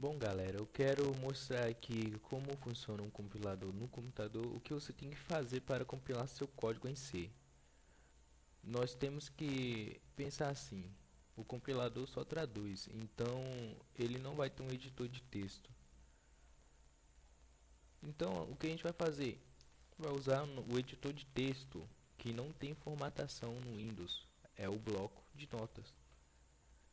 Bom, galera, eu quero mostrar aqui como funciona um compilador no computador, o que você tem que fazer para compilar seu código em C. Nós temos que pensar assim, o compilador só traduz, então ele não vai ter um editor de texto. Então, o que a gente vai fazer? Vai usar o editor de texto que não tem formatação no Windows, é o bloco de notas,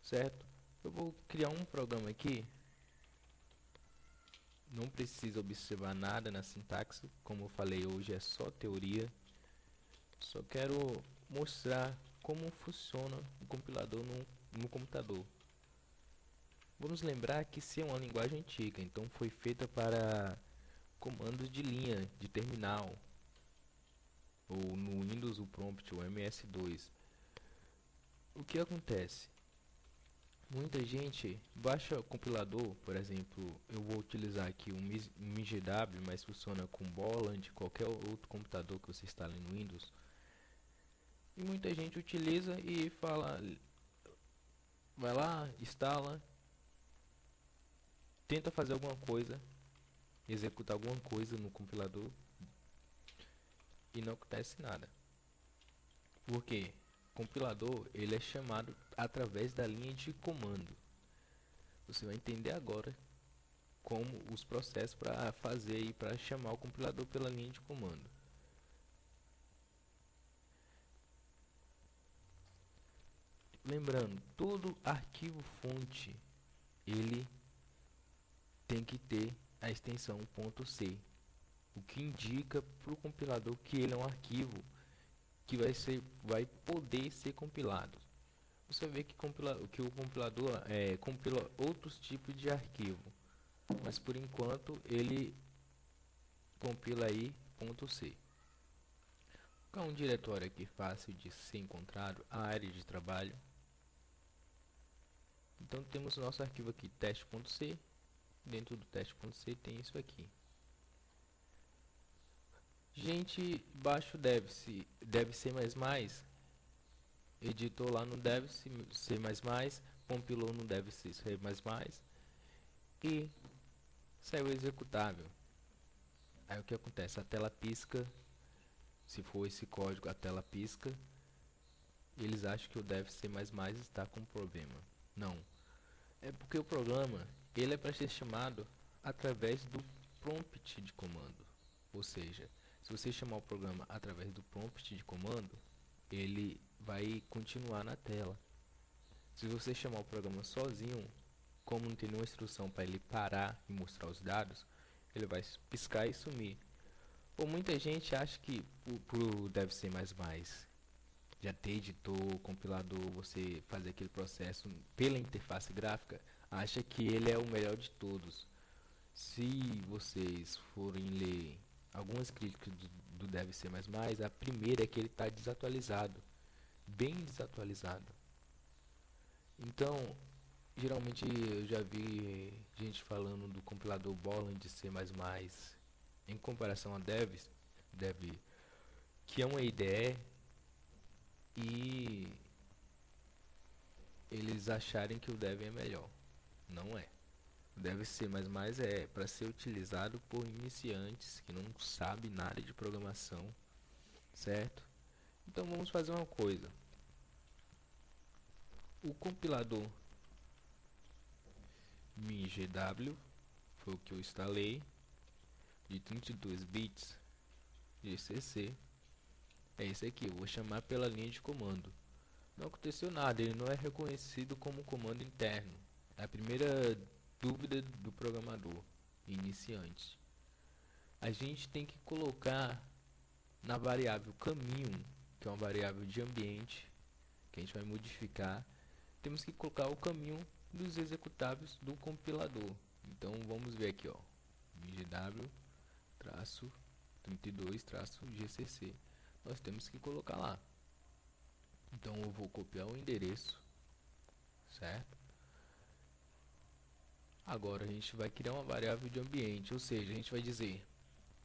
certo? Eu vou criar um programa aqui. Não precisa observar nada na sintaxe, como eu falei hoje é só teoria. Só quero mostrar como funciona o compilador no computador. Vamos lembrar que C é uma linguagem antiga, então foi feita para comandos de linha, de terminal, ou no Windows o prompt, o MS-2. O que acontece? Muita gente baixa o compilador, por exemplo, eu vou utilizar aqui um MinGW, mas funciona com Bolland, qualquer outro computador que você instale no Windows. E muita gente utiliza e fala, vai lá, instala, tenta fazer alguma coisa, executar alguma coisa no compilador e não acontece nada. Por quê? O compilador ele é chamado através da linha de comando. Você vai entender agora como os processos para fazer e para chamar o compilador pela linha de comando. Lembrando, todo arquivo fonte ele tem que ter a extensão .c, o que indica para o compilador que ele é um arquivo que vai poder ser compilado. Você vê que o compilador compila outros tipos de arquivo, mas por enquanto ele compila aí .c. É um diretório aqui fácil de ser encontrado, a área de trabalho. Então temos o nosso arquivo aqui, teste.c. Dentro do teste.c tem isso aqui. Gente, baixo dev-c, editou lá no dev-c, C++, compilou no dev-c, C++, e saiu executável. Aí o que acontece? A tela pisca, se for esse código, a tela pisca, e eles acham que o dev-c++ está com problema. Não, é porque o programa ele é para ser chamado através do prompt de comando, ou seja, se você chamar o programa através do prompt de comando, ele vai continuar na tela. Se você chamar o programa sozinho, como não tem nenhuma instrução para ele parar e mostrar os dados, ele vai piscar e sumir. Ou muita gente acha que por deve ser mais já ter editor, compilador, você fazer aquele processo pela interface gráfica, acha que ele é o melhor de todos. Se vocês forem ler algumas críticas do deve ser a primeira é que ele está desatualizado, bem desatualizado. Então, geralmente eu já vi gente falando do compilador Bolland de C++ em comparação a dev, que é uma IDE, e eles acharem que o dev é melhor. Não é. O dev C++ é para ser utilizado por iniciantes que não sabem nada de programação, certo? Então vamos fazer uma coisa. O compilador MinGW foi o que eu instalei, de 32 bits GCC. É esse aqui, eu vou chamar pela linha de comando. Não aconteceu nada, ele não é reconhecido como comando interno. É a primeira dúvida do programador iniciante. A gente tem que colocar na variável caminho, que é uma variável de ambiente, que a gente vai modificar, temos que colocar o caminho dos executáveis do compilador. Então vamos ver aqui, ó, mgw-32-gcc. Nós temos que colocar lá. Então eu vou copiar o endereço, certo? Agora a gente vai criar uma variável de ambiente, ou seja, a gente vai dizer,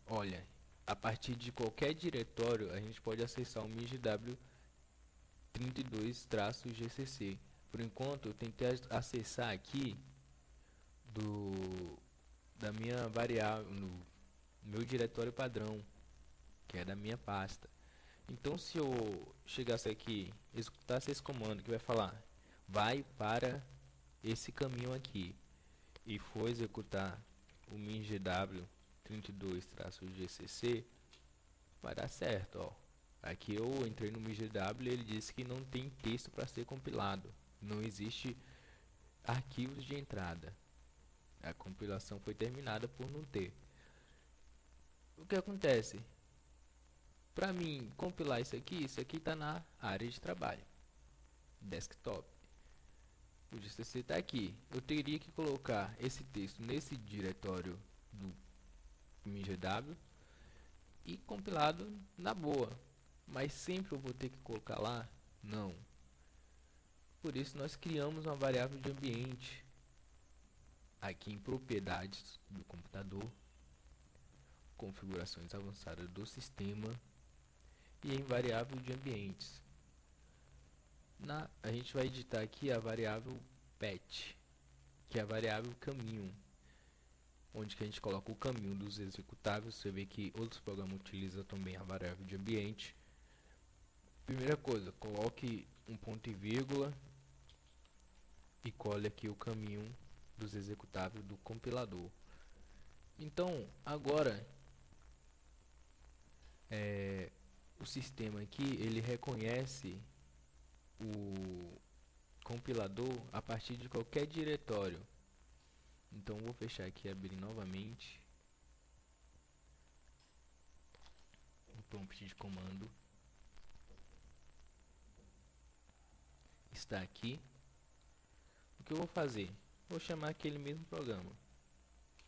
olha, a partir de qualquer diretório a gente pode acessar o MinGW 32-gcc. Por enquanto eu tentei acessar aqui do da minha variável, no meu diretório padrão, que é da minha pasta. Então, se eu chegasse aqui, executasse esse comando que vai falar, vai para esse caminho aqui, e for executar o mingw32-gcc, vai dar certo, ó. Aqui eu entrei no mingw e ele disse que não tem texto para ser compilado, não existe arquivos de entrada. A compilação foi terminada por não ter. O que acontece? Para mim compilar isso aqui está na área de trabalho, desktop. O GCC está aqui. Eu teria que colocar esse texto nesse diretório do mingw e compilado na boa. Mas sempre eu vou ter que colocar lá? Não. Por isso nós criamos uma variável de ambiente aqui em propriedades do computador, configurações avançadas do sistema e em variável de ambientes. A gente vai editar aqui a variável path, que é a variável caminho, onde que a gente coloca o caminho dos executáveis. Você vê que outros programas utilizam também a variável de ambiente. Primeira coisa, coloque um ponto e vírgula e cole aqui o caminho dos executáveis do compilador. Então, agora o sistema aqui, ele reconhece o compilador a partir de qualquer diretório. Então vou fechar aqui e abrir novamente o prompt de comando. Está aqui. O que eu vou fazer? Vou chamar aquele mesmo programa.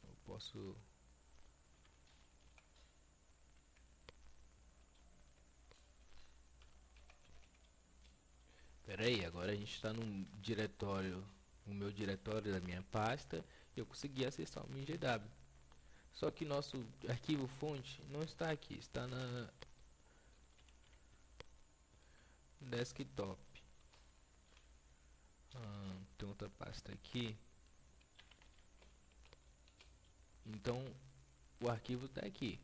Eu posso Peraí, agora a gente está no diretório, no meu diretório da minha pasta, e eu consegui acessar o mingw. Só que nosso arquivo fonte não está aqui, está na desktop. Tem outra pasta aqui. Então o arquivo está aqui.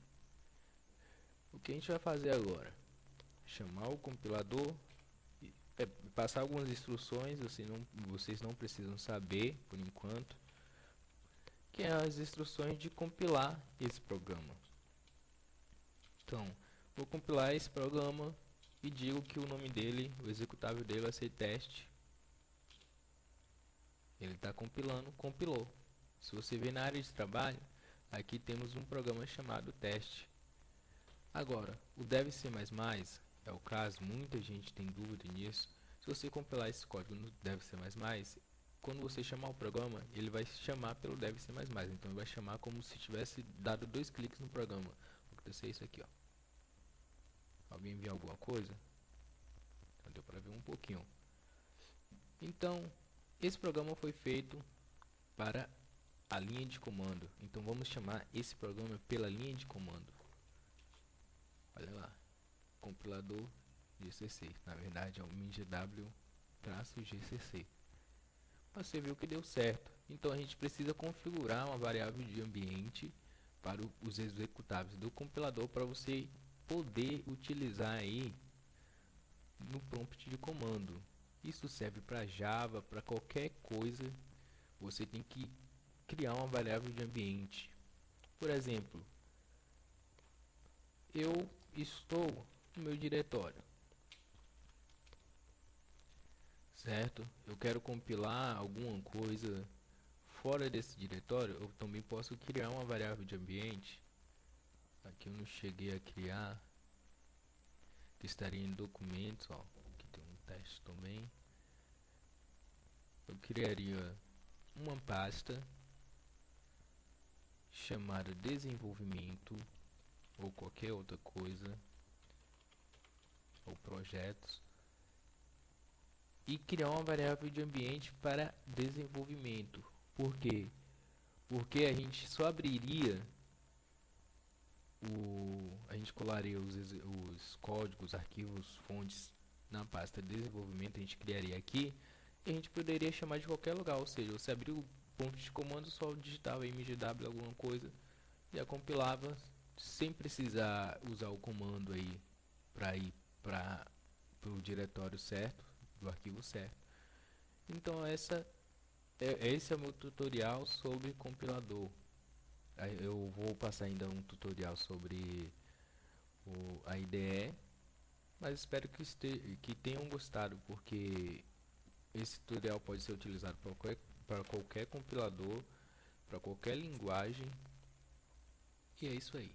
O que a gente vai fazer agora? Chamar o compilador, passar algumas instruções, vocês não precisam saber por enquanto, que é as instruções de compilar esse programa. Então, vou compilar esse programa e digo que o nome dele, o executável dele vai ser teste. Ele está compilando, compilou. Se você ver na área de trabalho, aqui temos um programa chamado teste. Agora, o deve ser mais é o caso, muita gente tem dúvida nisso. Se você compilar esse código no deve ser mais, quando você chamar o programa, ele vai chamar pelo deve ser mais. Então ele vai chamar como se tivesse dado 2 cliques no programa. Vou acontecer isso aqui, ó. Alguém enviou alguma coisa? Então deu para ver um pouquinho. Então, esse programa foi feito para a linha de comando. Então vamos chamar esse programa pela linha de comando. Olha lá, compilador GCC. Na verdade é o mingw-gcc. Você viu que deu certo. Então a gente precisa configurar uma variável de ambiente para os executáveis do compilador para você poder utilizar aí no prompt de comando. Isso serve para Java, para qualquer coisa. Você tem que criar uma variável de ambiente. Por exemplo, eu estou no meu diretório, certo? Eu quero compilar alguma coisa fora desse diretório. Eu também posso criar uma variável de ambiente. Aqui eu não cheguei a criar, que estaria em documentos, ó. Aqui tem um teste também. Eu criaria uma pasta chamada desenvolvimento ou qualquer outra coisa, ou projetos, e criar uma variável de ambiente para desenvolvimento. Por quê? Porque a gente só abriria a gente colaria os códigos, arquivos, fontes na pasta desenvolvimento. A gente criaria aqui e a gente poderia chamar de qualquer lugar. Ou seja, você abriu ponto de comando, só digitava mgw alguma coisa, já compilava sem precisar usar o comando aí para ir para o diretório certo, do arquivo certo. Então esse é o meu tutorial sobre compilador. Eu vou passar ainda um tutorial sobre a IDE, mas espero que tenham gostado, porque esse tutorial pode ser utilizado para qualquer compilador, para qualquer linguagem, e é isso aí.